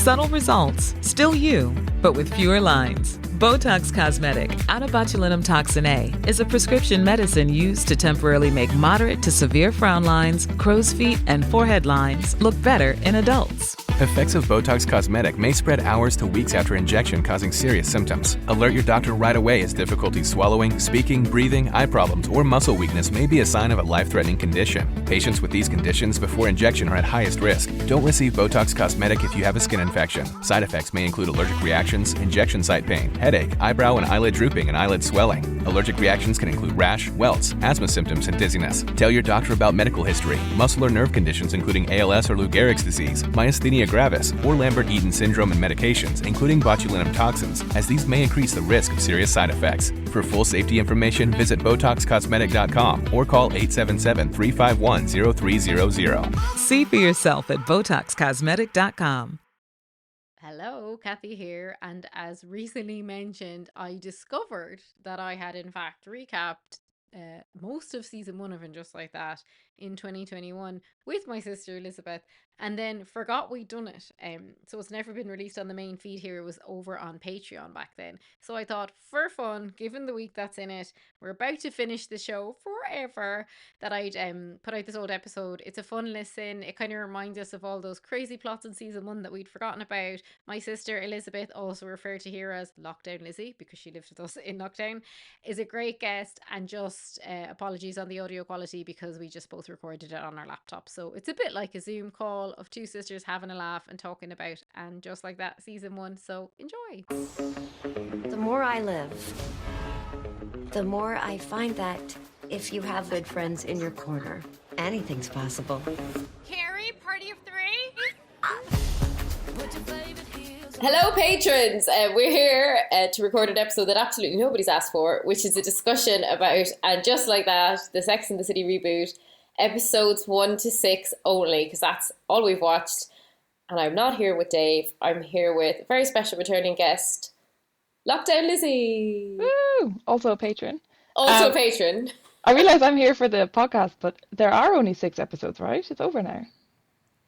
Subtle results, still you, but with fewer lines. Botox Cosmetic, out of botulinum toxin A, is a prescription medicine used to temporarily make moderate to severe frown lines, crow's feet, and forehead lines look better in adults. Effects of Botox Cosmetic may spread hours to weeks after injection, causing serious symptoms. Alert your doctor right away as difficulty swallowing, speaking, breathing, eye problems, or muscle weakness may be a sign of a life-threatening condition. Patients with these conditions before injection are at highest risk. Don't receive Botox Cosmetic if you have a skin infection. Side effects may include allergic reactions, injection site pain, headache, eyebrow and eyelid drooping, and eyelid swelling. Allergic reactions can include rash, welts, asthma symptoms, and dizziness. Tell your doctor about medical history, muscle or nerve conditions including ALS or Lou Gehrig's disease, myasthenia gravis, or Lambert-Eaton syndrome, and medications, including botulinum toxins, as these may increase the risk of serious side effects. For full safety information, visit BotoxCosmetic.com or call 877-351-0300. See for yourself at BotoxCosmetic.com. Hello, Cathy here, and as recently mentioned, I discovered that I had in fact recapped most of season 1 of And Just Like That in 2021 with my sister Elisabeth, and then forgot we'd done it. So it's never been released on the main feed here. It was over on Patreon back then. So I thought, for fun, given the week that's in it, we're about to finish the show forever, that I'd put out this old episode. It's a fun listen. It kind of reminds us of all those crazy plots in season 1 that we'd forgotten about. My sister Elisabeth, also referred to here as Lockdown Lizzie because she lived with us in lockdown, is a great guest, and just apologies on the audio quality because we just both recorded it on our laptop. So it's a bit like a Zoom call of two sisters having a laugh and talking about And Just Like That season 1. So enjoy. The more I live, the more I find that if you have good friends in your corner, anything's possible. Carrie, party of 3? Hello, patrons. We're here to record an episode that absolutely nobody's asked for, which is a discussion about And Just Like That, the Sex and the City reboot, episodes 1 to 6 only, because that's all we've watched. And I'm not here with Dave. I'm here with a very special returning guest, Lockdown Lizzie. Woo! Also a patron. Also a patron. I realise I'm here for the podcast, but there are only 6 episodes, right? It's over now.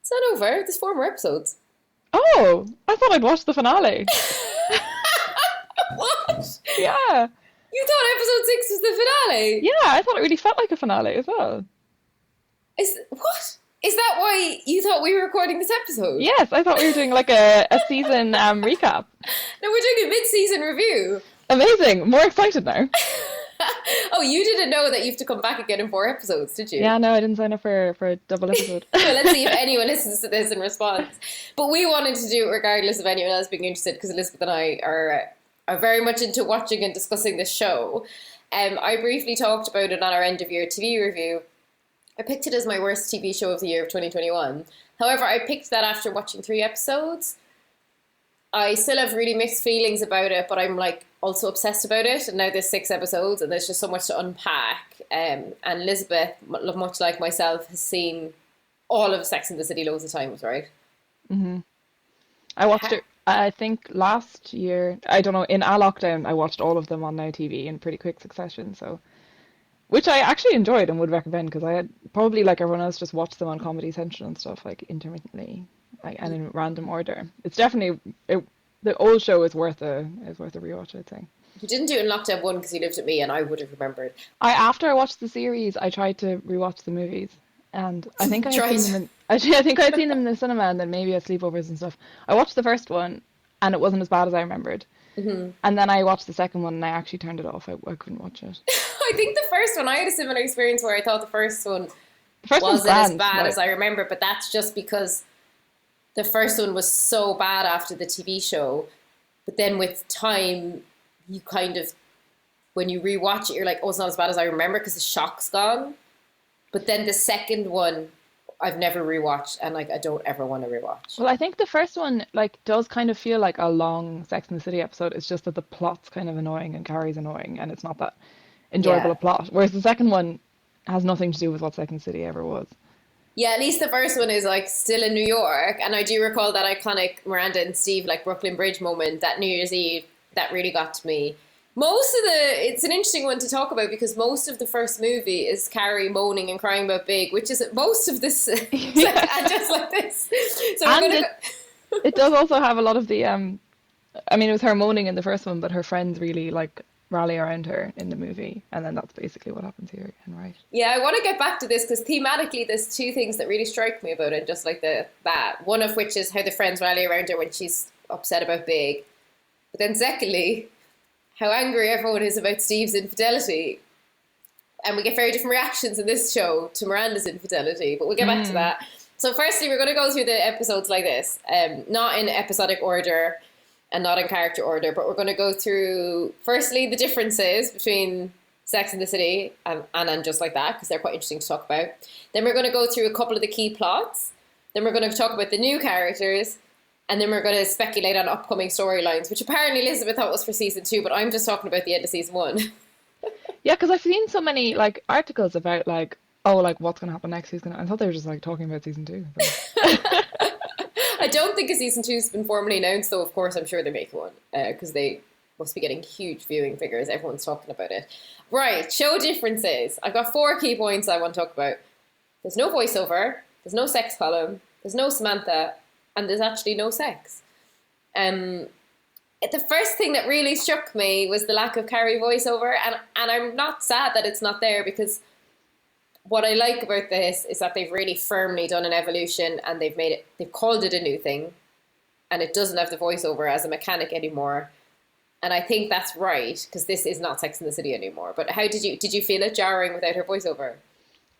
It's not over. There's 4 more episodes. Oh, I thought I'd watched the finale. What? Yeah. You thought episode 6 was the finale? Yeah, I thought it really felt like a finale as well. What? Is that why you thought we were recording this episode? Yes, I thought we were doing like a season recap. No, we're doing a mid-season review. Amazing. More excited now. Oh, you didn't know that you have to come back again in 4 episodes, did you? Yeah, no, I didn't sign up for a double episode. Well, let's see if anyone listens to this and responds. But we wanted to do it regardless of anyone else being interested, because Elisabeth and I are very much into watching and discussing this show. I briefly talked about it on our end-of-year TV review. I picked it as my worst TV show of the year of 2021. However, I picked that after watching 3 episodes. I still have really mixed feelings about it, but I'm like also obsessed about it. And now there's 6 episodes and there's just so much to unpack. And Elisabeth, much like myself, has seen all of Sex and the City loads of times, right? Mm-hmm. I watched it, I think last year, I don't know, in a lockdown, I watched all of them on Now TV in pretty quick succession. So, which I actually enjoyed and would recommend, because I had probably, like everyone else, just watched them on Comedy Central and stuff, like intermittently, like, and in random order. It's definitely the old show is worth a rewatch, I'd say. You didn't do it in lockdown 1 because you lived with me, and I would have remembered. After I watched the series, I tried to rewatch the movies, and I think I had seen them. I think I'd seen them in the cinema, and then maybe at sleepovers and stuff. I watched the first one, and it wasn't as bad as I remembered. Mm-hmm. And then I watched the second one, and I actually turned it off. I couldn't watch it. I think the first one, I had a similar experience where I thought the first one wasn't as bad as I remember, but that's just because the first one was so bad after the TV show. But then with time, you kind of, when you rewatch it, you're like, oh, it's not as bad as I remember because the shock's gone. But then the second one, I've never rewatched, and like I don't ever want to rewatch. Well, I think the first one like does kind of feel like a long Sex and the City episode. It's just that the plot's kind of annoying and Carrie's annoying, and it's not that enjoyable a plot. Whereas the second one has nothing to do with what Sex and the City ever was. Yeah, at least the first one is like still in New York, and I do recall that iconic Miranda and Steve like Brooklyn Bridge moment that New Year's Eve that really got to me. It's an interesting one to talk about because most of the first movie is Carrie moaning and crying about Big, which is most of this, and just like this. So It does also have a lot of the I mean, it was her moaning in the first one, but her friends really like rally around her in the movie, and then that's basically what happens here again, right? Yeah, I want to get back to this because thematically there's two things that really strike me about it, just like that. One of which is how the friends rally around her when she's upset about Big. But then secondly, how angry everyone is about Steve's infidelity. And we get very different reactions in this show to Miranda's infidelity, but we'll get back to that. So firstly, we're going to go through the episodes like this, not in episodic order and not in character order, but we're going to go through, firstly, the differences between Sex and the City and Just Like That, because they're quite interesting to talk about. Then we're going to go through a couple of the key plots. Then we're going to talk about the new characters. And then we're going to speculate on upcoming storylines, which apparently Elisabeth thought was for season 2, but I'm just talking about the end of season 1. Yeah, because I've seen so many like articles about like, oh, like what's going to happen next season. I thought they were just like talking about season 2. I don't think a season 2's been formally announced, though. Of course, I'm sure they're making one because they must be getting huge viewing figures. Everyone's talking about it. Right, show differences. I've got 4 key points I want to talk about. There's no voiceover. There's no sex column. There's no Samantha. And there's actually no sex. The first thing that really struck me was the lack of Carrie voiceover. And I'm not sad that it's not there, because what I like about this is that they've really firmly done an evolution and they've called it a new thing. And it doesn't have the voiceover as a mechanic anymore. And I think that's right, because this is not Sex and the City anymore. But how did you feel it jarring without her voiceover?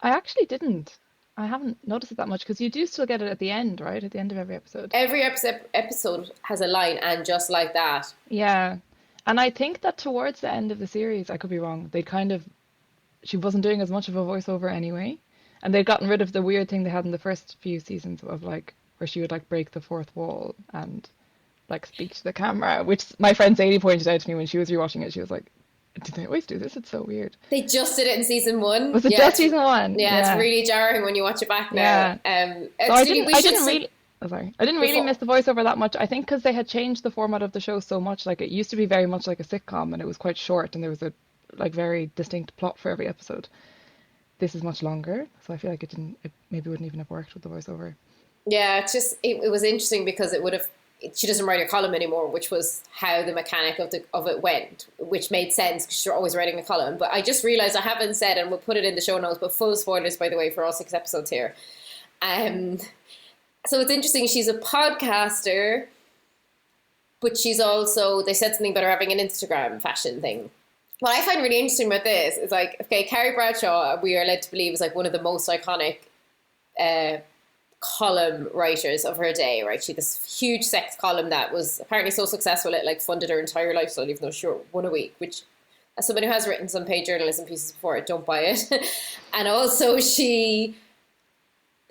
I actually didn't. I haven't noticed it that much, because you do still get it at the end, right? At the end of every episode. Every episode has a line, and Just Like That. Yeah. And I think that towards the end of the series, I could be wrong, she wasn't doing as much of a voiceover anyway. And they'd gotten rid of the weird thing they had in the first few seasons of like, where she would like break the fourth wall and like speak to the camera, which my friend Sadie pointed out to me when she was rewatching it. She was like, did they always do this? It's so weird. They just did it in season 1. Was it just season 1? Yeah, it's really jarring when you watch it back now. So I didn't really miss the voiceover that much. I think because they had changed the format of the show so much. Like, it used to be very much like a sitcom, and it was quite short, and there was a like very distinct plot for every episode. This is much longer, so I feel like it maybe wouldn't even have worked with the voiceover. Yeah, it's just it was interesting because she doesn't write a column anymore, which was how the mechanic of it went, which made sense because you're always writing a column. But I just realized I haven't said, and we'll put it in the show notes, but full spoilers, by the way, for all 6 episodes here. So it's interesting. She's a podcaster, but she's also, they said something about her having an Instagram fashion thing. What I find really interesting about this is like, okay, Carrie Bradshaw, we are led to believe, is like one of the most iconic column writers of her day, right? She had this huge sex column that was apparently so successful it like funded her entire lifestyle, even though she wrote 1 a week, which, as someone who has written some paid journalism pieces before, I don't buy it. And also she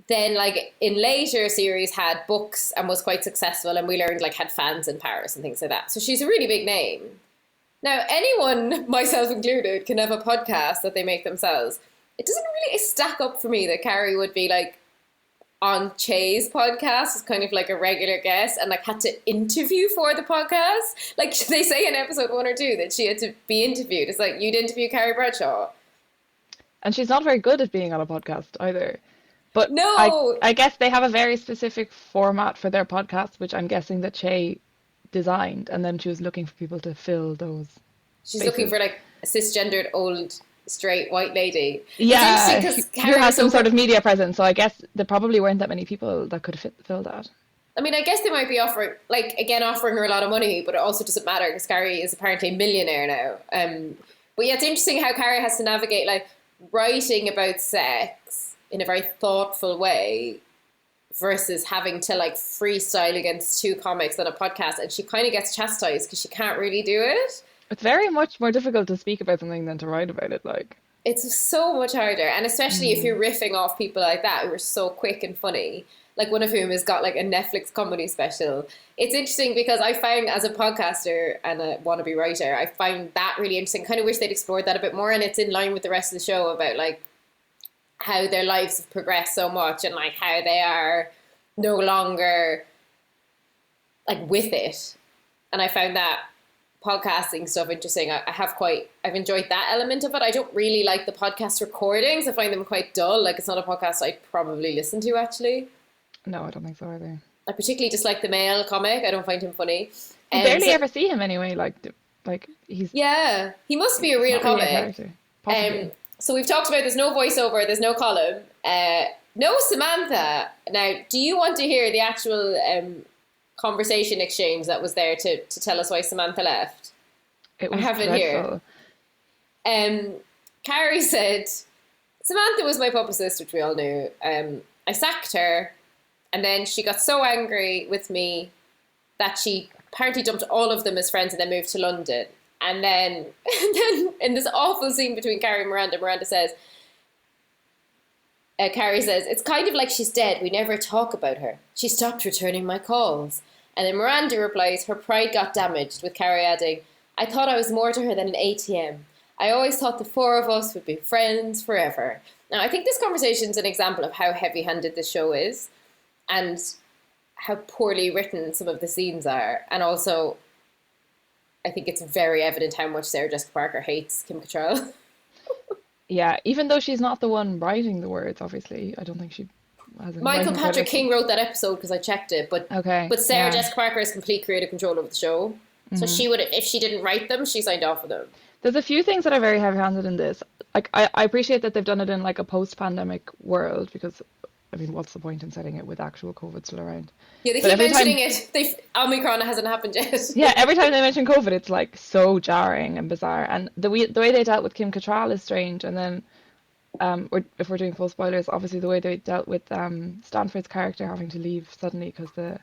then, like, in later series had books and was quite successful, and we learned like had fans in Paris and things like that. So she's a really big name. Now, anyone, myself included, can have a podcast that they make themselves. It doesn't really stack up for me that Carrie would be like on Che's podcast as kind of like a regular guest and like had to interview for the podcast. Like, they say in episode 1 or 2 that she had to be interviewed. It's like, you'd interview Carrie Bradshaw. And she's not very good at being on a podcast either. But no, I guess they have a very specific format for their podcast, which I'm guessing that Che designed, and then she was looking for people to fill those She's spaces. looking for like a cisgendered old straight white lady. Yeah, who has some over... sort of media presence. So I guess there probably weren't that many people that could fill that. I mean, I guess they might be offering her a lot of money, but it also doesn't matter because Carrie is apparently a millionaire now. But yeah, it's interesting how Carrie has to navigate like writing about sex in a very thoughtful way versus having to like freestyle against 2 comics on a podcast, and she kind of gets chastised because she can't really do it. It's very much more difficult to speak about something than to write about it. Like, it's so much harder, and especially if you're riffing off people like that who are so quick and funny, like one of whom has got like a Netflix comedy special. It's interesting because I found, as a podcaster and a wannabe writer, I find that really interesting. Kind of wish they'd explored that a bit more, and it's in line with the rest of the show about like how their lives have progressed so much and like how they are no longer like with it. And I found that podcasting stuff interesting. I've enjoyed that element of it. I don't really like the podcast recordings. I find them quite dull. Like, it's not a podcast I'd probably listen to, actually. No, I don't think so either. I particularly dislike the male comic. I don't find him funny. You barely So, ever see him anyway. Like he's yeah, he must be a real not really a comic. character. Possibly. So we've talked about there's no voiceover, there's no column, no Samantha. Now, do you want to hear the actual conversation exchange that was there to tell us why Samantha left? It was I have it dreadful. here. Carrie said, Samantha was my publicist, which we all knew. I sacked her, and then she got so angry with me that she apparently dumped all of them as friends and then moved to London. And then in this awful scene between Carrie and Miranda says, Carrie says, it's kind of like she's dead. We never talk about her. She stopped returning my calls. And then Miranda replies, her pride got damaged, with Carrie adding, I thought I was more to her than an ATM. I always thought the four of us would be friends forever. Now, I think this conversation is an example of how heavy-handed the show is and how poorly written some of the scenes are. And also, I think it's very evident how much Sarah Jessica Parker hates Kim Cattrall. Yeah, even though she's not the one writing the words, obviously, I don't think she has any Michael writing Patrick credits. King wrote that episode because I checked it, but Okay, Sarah yeah. Jessica Parker has complete creative control over the show. So she would, if she didn't write them, she signed off with them. There's a few things that are very heavy-handed in this. Like, I appreciate that they've done it in like a post-pandemic world because, I mean, what's the point in setting it with actual COVID still around? Yeah, they But keep every time- mentioning it. Omicron hasn't happened yet. Yeah, every time they mention COVID, it's like so jarring and bizarre. And the way they dealt with Kim Cattrall is strange. And then, or if we're doing full spoilers, obviously the way they dealt with Stanford's character having to leave suddenly because the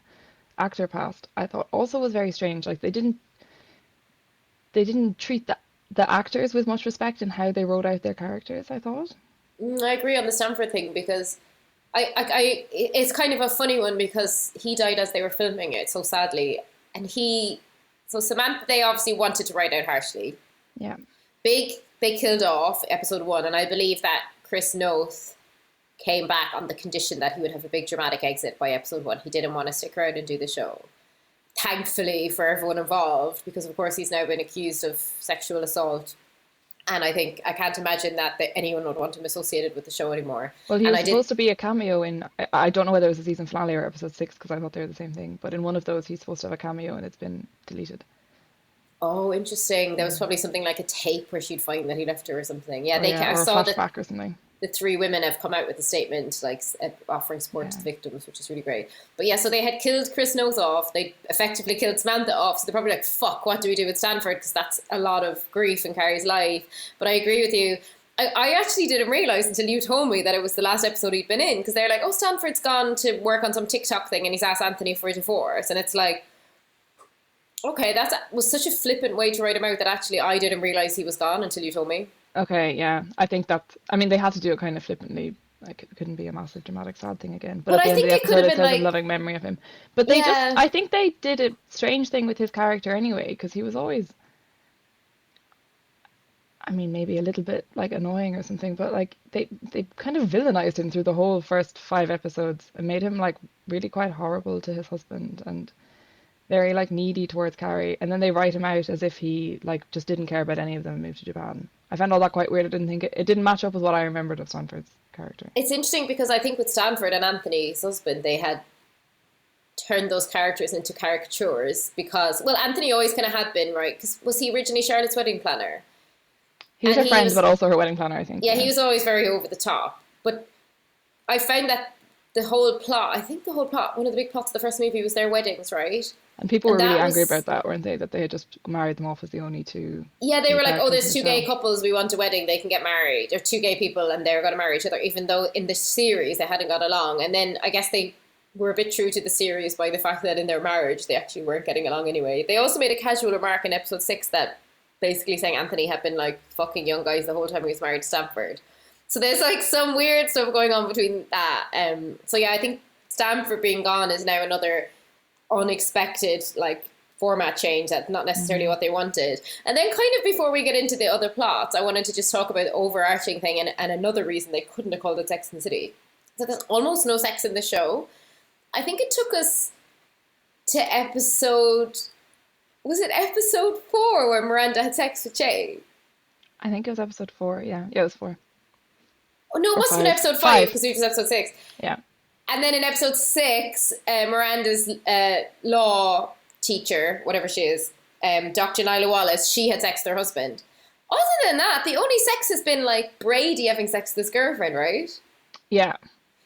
actor passed, I thought also was very strange. Like they didn't treat the actors with much respect in how they wrote out their characters, I thought. I agree on the Stanford thing because it's kind of a funny one because he died as they were filming it, so sadly. And so Samantha, they obviously wanted to write out harshly. Yeah. Big, they killed off episode 1, and I believe that Chris Noth came back on the condition that he would have a big dramatic exit by episode 1. He didn't want to stick around and do the show. Thankfully for everyone involved, because of course he's now been accused of sexual assault. And I can't imagine that anyone would want him associated with the show anymore. Well, he and was supposed to be a cameo in, I don't know whether it was a season finale or episode 6 because I thought they were the same thing, but in one of those he's supposed to have a cameo and it's been deleted. Oh, interesting. There was probably something like a tape where she'd find that he left her or something. Yeah, I Or a saw that flashback or something. the 3 women have come out with a statement like offering support to the victims, which is really great. But yeah, so they had killed Chris Noth off. They effectively killed Samantha off. So they're probably like, fuck, what do we do with Stanford? Because that's a lot of grief in Carrie's life. But I agree with you. I actually didn't realise until you told me that it was the last episode he'd been in. Because they're like, oh, Stanford's gone to work on some TikTok thing and he's asked Anthony for a divorce. And it's like, okay, that was such a flippant way to write him out that actually I didn't realise he was gone until you told me. Okay, yeah. I think I mean, they had to do it kind of flippantly. Like, it couldn't be a massive dramatic sad thing again. But Well, at the I end of think the it could episode, have it been says like- in loving memory of him. But they Yeah. I think they did a strange thing with his character anyway, because he was always, I mean, maybe a little bit like annoying or something, but like they kind of villainized him through the whole first 5 episodes and made him like really quite horrible to his husband and very like needy towards Carrie, and then they write him out as if he like just didn't care about any of them and moved to Japan. I found all that quite weird. I didn't think it didn't match up with what I remembered of Stanford's character. It's interesting because I think with Stanford and Anthony's husband, they had turned those characters into caricatures because, well, Anthony always kind of had been, right? Because was he originally Charlotte's wedding planner? He was And her friend, was- but also her wedding planner, I think. Yeah, he was always very over the top. But I found that one of the big plots of the first movie was their weddings, right? And people were And that really angry was- about that, weren't they? That they had just married them off as the only two. Yeah, they two were like, oh, characters there's in 2 the gay show. couples, we want a wedding, they can get married. Or 2 gay people and they're going to marry each other, even though in the series they hadn't got along. And then I guess they were a bit true to the series by the fact that in their marriage they actually weren't getting along anyway. They also made a casual remark in episode 6 that basically saying Anthony had been like fucking young guys the whole time he was married to Stanford. So there's like some weird stuff going on between that. So yeah, I think Stanford being gone is now another unexpected like format change that's not necessarily what they wanted. And then kind of before we get into the other plots, I wanted to just talk about the overarching thing and another reason they couldn't have called it Sex and the City. So there's almost no sex in the show. I think it took us to episode 4 where Miranda had sex with Jay? I think it was episode 4. Yeah, it was 4. Oh no, it Or must have been 5. episode 5 5. because we just episode 6. Yeah. And then in episode 6, Miranda's law teacher, whatever she is, Dr. Nyla Wallace, she had sex with her husband. Other than that, the only sex has been like Brady having sex with his girlfriend, right? Yeah.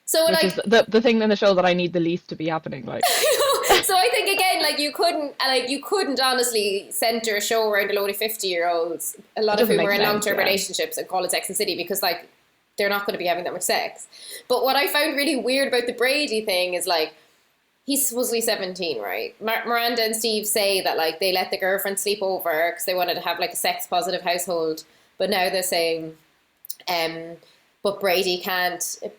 So Which like is the thing in the show that I need the least to be happening. Like, so I think again, like you couldn't honestly center a show around a load of 50-year-olds, a lot of whom make are in sense, long-term yeah. relationships, and call it Sex and City, because like they're not going to be having that much sex. But what I found really weird about the Brady thing is like he's supposedly 17, right? Miranda and Steve say that like they let the girlfriend sleep over because they wanted to have like a sex positive household, but now they're saying, but Brady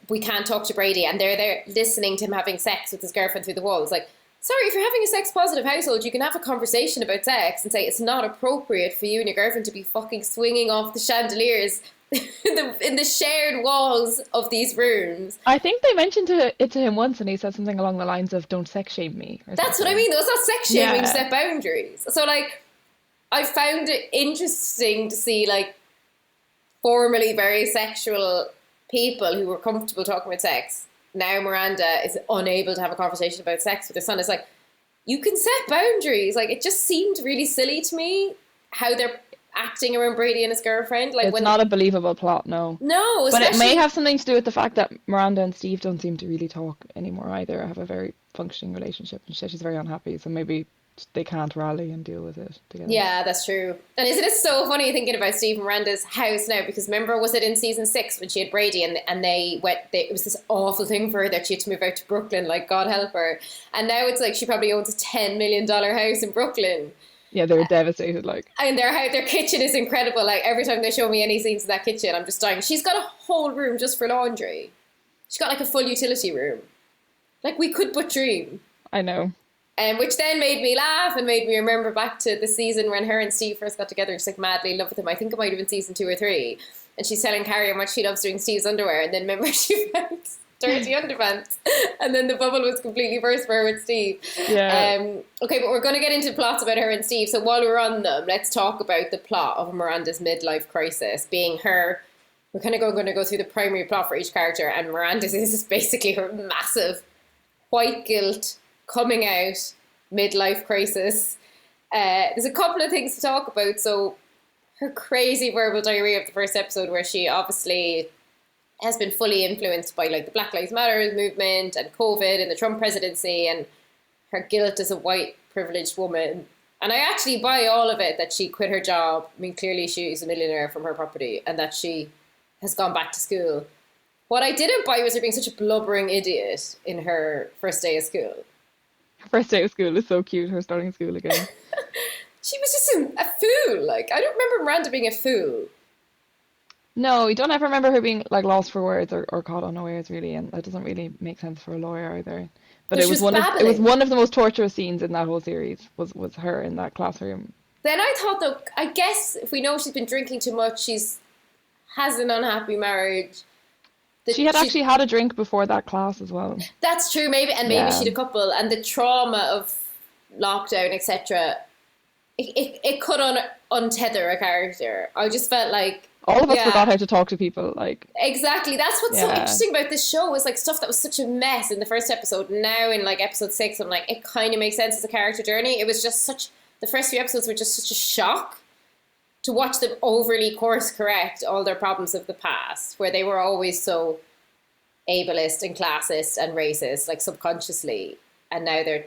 we can't talk to Brady, and they're there listening to him having sex with his girlfriend through the walls. Like, sorry, if you're having a sex positive household, you can have a conversation about sex and say it's not appropriate for you and your girlfriend to be fucking swinging off the chandeliers in the shared walls of these rooms. I think they mentioned it to him once, and he said something along the lines of "Don't sex shame me." Or That's something. what I mean. Those not sex shaming, Yeah. set boundaries. So like, I found it interesting to see like formerly very sexual people who were comfortable talking about sex. Now Miranda is unable to have a conversation about sex with her son. It's like, you can set boundaries. Like, it just seemed really silly to me how they're acting around Brady and his girlfriend. Like, It's not a believable plot, no. No, But it may especially- have something to do with the fact that Miranda and Steve don't seem to really talk anymore either, or have a very functioning relationship, and she's very unhappy, so maybe they can't rally and deal with it together. Yeah, that's true. And isn't it so funny thinking about Steve and Miranda's house now? Because remember, was it in season 6 when she had Brady and it was this awful thing for her that she had to move out to Brooklyn, like God help her. And now it's like she probably owns a $10 million house in Brooklyn. Yeah, they were devastated, like. And their kitchen is incredible. Like, every time they show me any scenes in that kitchen, I'm just dying. She's got a whole room just for laundry. She's got like a full utility room. Like, we could but dream. I know. Which then made me laugh and made me remember back to the season when her and Steve first got together. She's like madly in love with him. I think it might have been season 2 or 3. And she's telling Carrie how much she loves doing Steve's underwear. And then remember, she found dirty underpants. And then the bubble was completely burst for her with Steve. Yeah. Okay, but we're going to get into plots about her and Steve. So while we're on them, let's talk about the plot of Miranda's midlife crisis, being her. We're kind of going to go through the primary plot for each character. And Miranda's is basically her massive white guilt coming out midlife crisis. There's a couple of things to talk about. So her crazy verbal diarrhea of the first episode, where she obviously has been fully influenced by like the Black Lives Matter movement and COVID and the Trump presidency, and her guilt as a white privileged woman. And I actually buy all of it, that she quit her job. I mean, clearly she's a millionaire from her property, and that she has gone back to school. What I didn't buy was her being such a blubbering idiot in her first day of school. First day of school is so cute, her starting school again. She was just a fool. Like, I don't remember Miranda being a fool. No, you don't ever remember her being like lost for words or caught unawares, really, and that doesn't really make sense for a lawyer either. But She it was was babbling. one of the most torturous scenes in that whole series was her in that classroom. Then I thought, though, I guess if we know she's been drinking too much, has an unhappy marriage. She had actually had a drink before that class as well. That's true, maybe Yeah. she'd a couple, and the trauma of lockdown, etc. It could untether a character. I just felt like All of us forgot how to talk to people, like. Exactly. That's what's so Yeah. interesting about this show, is like stuff that was such a mess in the first episode. Now in like episode 6, I'm like, it kind of makes sense as a character journey. It was just the first few episodes were just such a shock to watch them overly course correct all their problems of the past, where they were always so ableist and classist and racist, like subconsciously, and now they're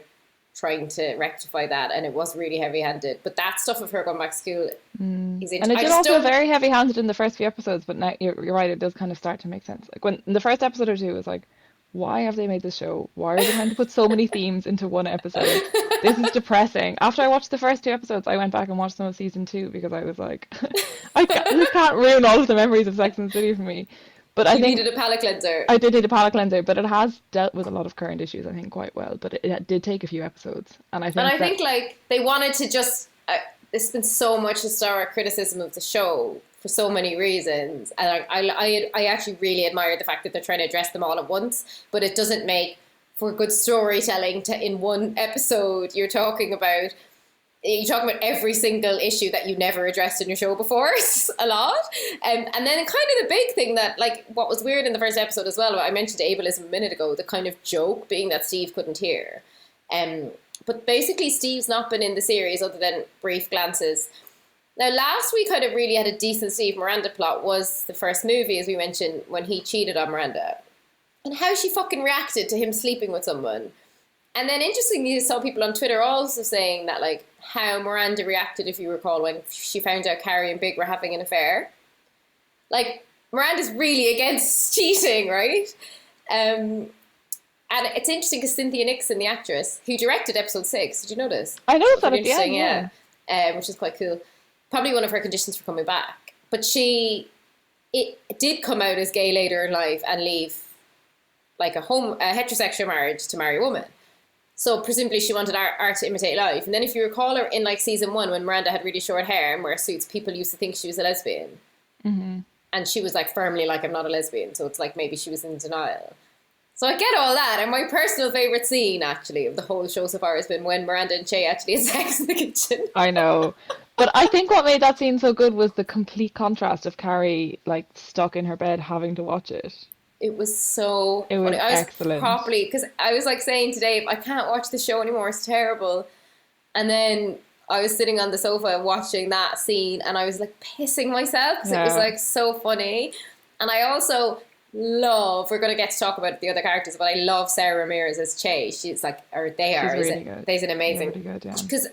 trying to rectify that, and it was really heavy-handed. But that stuff of her going back to school is interesting. And it did also very heavy-handed in the first few episodes, but now you're right, it does kind of start to make sense. Like when in the first episode or two, it was like, why have they made this show? Why are they trying to put so many themes into one episode? This is depressing. After I watched the first 2 episodes, I went back and watched some of season 2 because I was like, this can't ruin all of the memories of Sex and the City for me. But I think needed a palate cleanser. I did need a palate cleanser, but it has dealt with a lot of current issues, I think, quite well. But it did take a few episodes, and I think like they wanted to just. There's been so much historic criticism of the show for so many reasons, and I actually really admire the fact that they're trying to address them all at once. But it doesn't make for good storytelling to in one episode you're talking about you talk about every single issue that you never addressed in your show before a lot. And then kind of the big thing that, like, what was weird in the first episode as well, I mentioned ableism a minute ago, the kind of joke being that Steve couldn't hear. But basically Steve's not been in the series other than brief glances. Now, last we kind of really had a decent Steve Miranda plot was the first movie, as we mentioned, when he cheated on Miranda. And how she fucking reacted to him sleeping with someone. And then interestingly, I saw people on Twitter also saying that, like, how Miranda reacted, if you recall, when she found out Carrie and Big were having an affair. Like, Miranda's really against cheating, right? And it's interesting because Cynthia Nixon, the actress, who directed episode 6, did you notice? I noticed that at the Interesting, end, which is quite cool. Probably one of her conditions for coming back. But it did come out as gay later in life and leave, like, a heterosexual marriage to marry a woman. So presumably she wanted art to imitate life. And then if you recall her in, like, season 1 when Miranda had really short hair and wear suits, people used to think she was a lesbian. Mm-hmm. And she was, like, firmly like, I'm not a lesbian. So it's like maybe she was in denial. So I get all that. And my personal favourite scene, actually, of the whole show so far has been when Miranda and Che actually had sex in the kitchen. I know. But I think what made that scene so good was the complete contrast of Carrie, like, stuck in her bed having to watch it. It was so It was funny. I was excellent. properly, because I was like saying to Dave, I can't watch the show anymore, it's terrible. And then I was sitting on the sofa watching that scene and I was like pissing myself because it was like so funny. And I also love, we're going to get to talk about the other characters, but I love Sarah Ramirez as Che. She's like, or they are, She's is really it? good. They're amazing. Really good, yeah. Because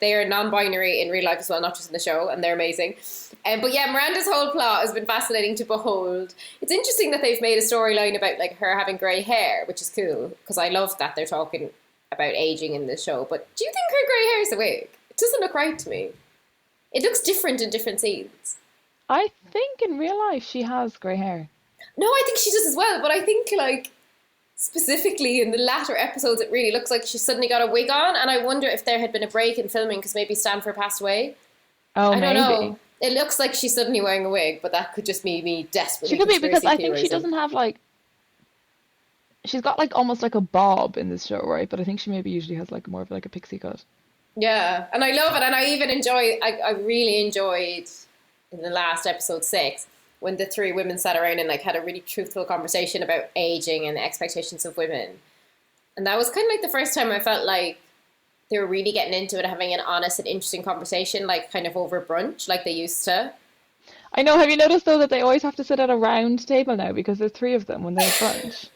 they are non-binary in real life as well, not just in the show, and they're amazing. But yeah, Miranda's whole plot has been fascinating to behold. It's interesting that they've made a storyline about, like, her having grey hair, which is cool, because I love that they're talking about aging in the show. But do you think her grey hair is a wig? It doesn't look right to me. It looks different in different scenes. I think in real life she has grey hair. No, I think she does as well, but I think, like, specifically in the latter episodes, it really looks like she suddenly got a wig on, and I wonder if there had been a break in filming because maybe Stanford passed away. Oh, I don't maybe. know. It looks like she's suddenly wearing a wig, but that could just be me desperately She could be, because I think she theorising. doesn't have, like, she's got, like, almost like a bob in this show, right? But I think she maybe usually has, like, more of like a pixie cut. Yeah, and I love it, and I even I really enjoyed in the last episode 6 when the 3 women sat around and, like, had a really truthful conversation about aging and the expectations of women. And that was kind of like the first time I felt like they were really getting into it, having an honest and interesting conversation, like, kind of over brunch, like they used to. I know. Have you noticed, though, that they always have to sit at a round table now because there's 3 of them when they have brunch?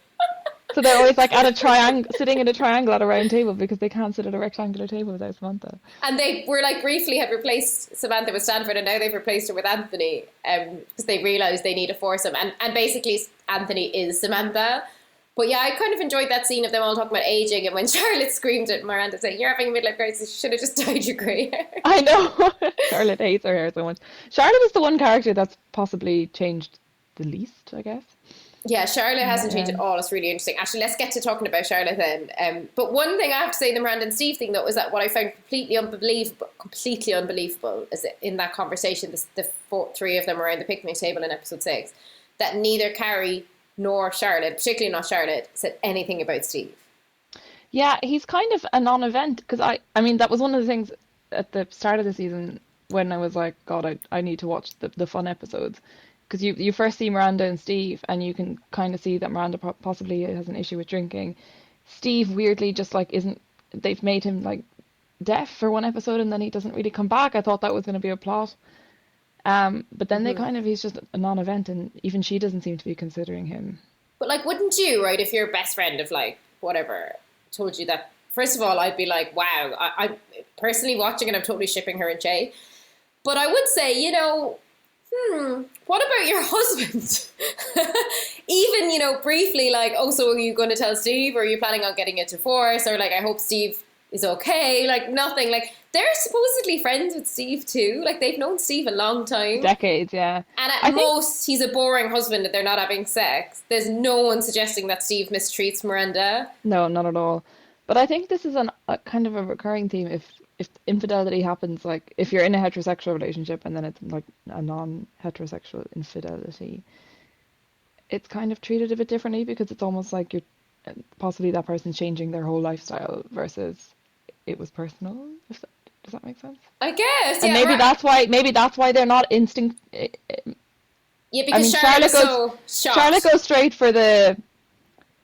So they're always, like, at a triangle, sitting in a triangle at a round table because they can't sit at a rectangular table without Samantha. And they were, like, briefly had replaced Samantha with Stanford, and now they've replaced her with Anthony because they realised they need a foursome. And basically Anthony is Samantha. But yeah, I kind of enjoyed that scene of them all talking about aging, and when Charlotte screamed at Miranda saying, "You're having a midlife crisis, you should have just dyed your grey hair." I know. Charlotte hates her hair so much. Charlotte is the one character that's possibly changed the least, I guess. Yeah, Charlotte hasn't changed at all. It's really interesting. Actually, let's get to talking about Charlotte then. But one thing I have to say, the Miranda and Steve thing, though, is that what I found completely unbelievable is that in that conversation, the 3 of them around the picnic table in episode 6, that neither Carrie nor Charlotte, particularly not Charlotte, said anything about Steve. Yeah, he's kind of a non-event because I mean, that was one of the things at the start of the season when I was like, God, I need to watch the fun episodes. Because you first see Miranda and Steve, and you can kind of see that Miranda possibly has an issue with drinking. Steve weirdly just, like, isn't. They've made him, like, deaf for one episode, and then he doesn't really come back. I thought that was going to be a plot. But then he's just a non-event, and even she doesn't seem to be considering him. But, like, wouldn't you, right, if your best friend of, like, whatever, told you that, first of all, I'd be like, wow, I'm personally watching and I'm totally shipping her and Jay. But I would say, you know, what about your husband? Even, you know, briefly, like, oh, so are you going to tell Steve, or are you planning on getting a divorce, or, like, I hope Steve is okay? Like, nothing. Like, they're supposedly friends with Steve too. Like, they've known Steve a long time. Decades, yeah. And at most, he's a boring husband that they're not having sex. There's no one suggesting that Steve mistreats Miranda. No, not at all. But I think this is a kind of a recurring theme. If infidelity happens, like, if you're in a heterosexual relationship and then it's, like, a non-heterosexual infidelity, it's kind of treated a bit differently because it's almost like you're possibly that person's changing their whole lifestyle versus it was personal. Does Does that make sense? I guess, And yeah. maybe that's why they're not instinct. Yeah, I because mean, Charlotte was so shocked. Charlotte goes straight for the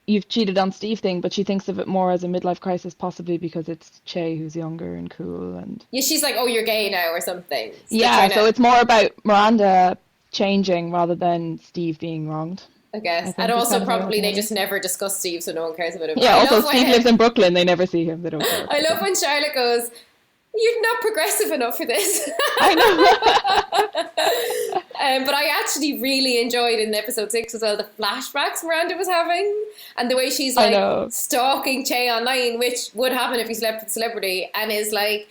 "you've cheated on Steve" thing, but she thinks of it more as a midlife crisis, possibly because it's Che who's younger and cool, and Yeah, she's like, "Oh, you're gay now" or something. So yeah, so it's more about Miranda changing rather than Steve being wronged. I guess. think And it's also kind of probably they ultimately. just never discuss Steve, so no one cares about him. Yeah, I also love Steve when- lives in Brooklyn, they never see him, they don't care. I love when Charlotte goes, "You're not progressive enough for this." I know. But I actually really enjoyed in episode 6 as well the flashbacks Miranda was having, and the way she's I know. like stalking Che online, which would happen if he slept with a celebrity, and is like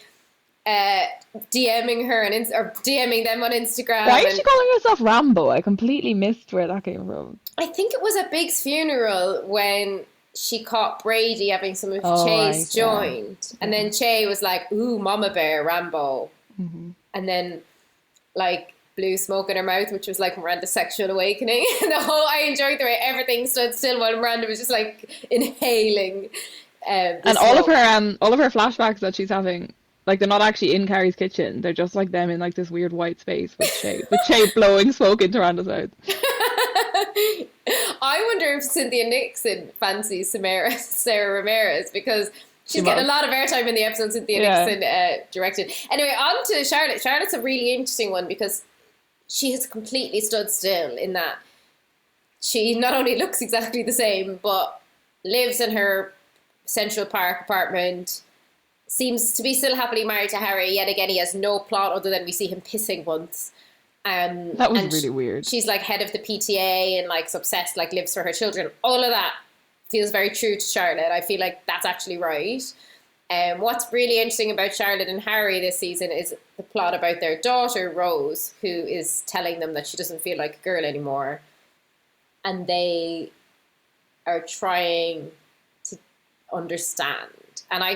DMing her or DMing them on Instagram. Why is and she calling herself Rambo? I completely missed where that came from. I think it was at Big's funeral when she caught Brady having some of Oh, Che's right, yeah. joint, and then Che was like, "Ooh, Mama Bear, Rambo," and then like blew smoke in her mouth, which was like Miranda's sexual awakening. And I enjoyed the way everything stood still while Miranda was just like inhaling. And all of her flashbacks that she's having, like, they're not actually in Carrie's kitchen. They're just like them in like this weird white space with Che blowing smoke into Miranda's mouth. I wonder if Cynthia Nixon fancies Sarah Ramirez, because she's She getting a must. lot of airtime in the episode Cynthia Yeah. Nixon directed. Anyway, on to Charlotte. Charlotte's a really interesting one because she has completely stood still in that she not only looks exactly the same, but lives in her Central Park apartment, seems to be still happily married to Harry. Yet again, he has no plot other than we see him pissing once. That was really weird. She's like head of the PTA and like is obsessed, like lives for her children. All of that feels very true to Charlotte. I feel like that's actually right. What's really interesting about Charlotte and Harry this season is the plot about their daughter, Rose, who is telling them that she doesn't feel like a girl anymore. And they are trying to understand. And I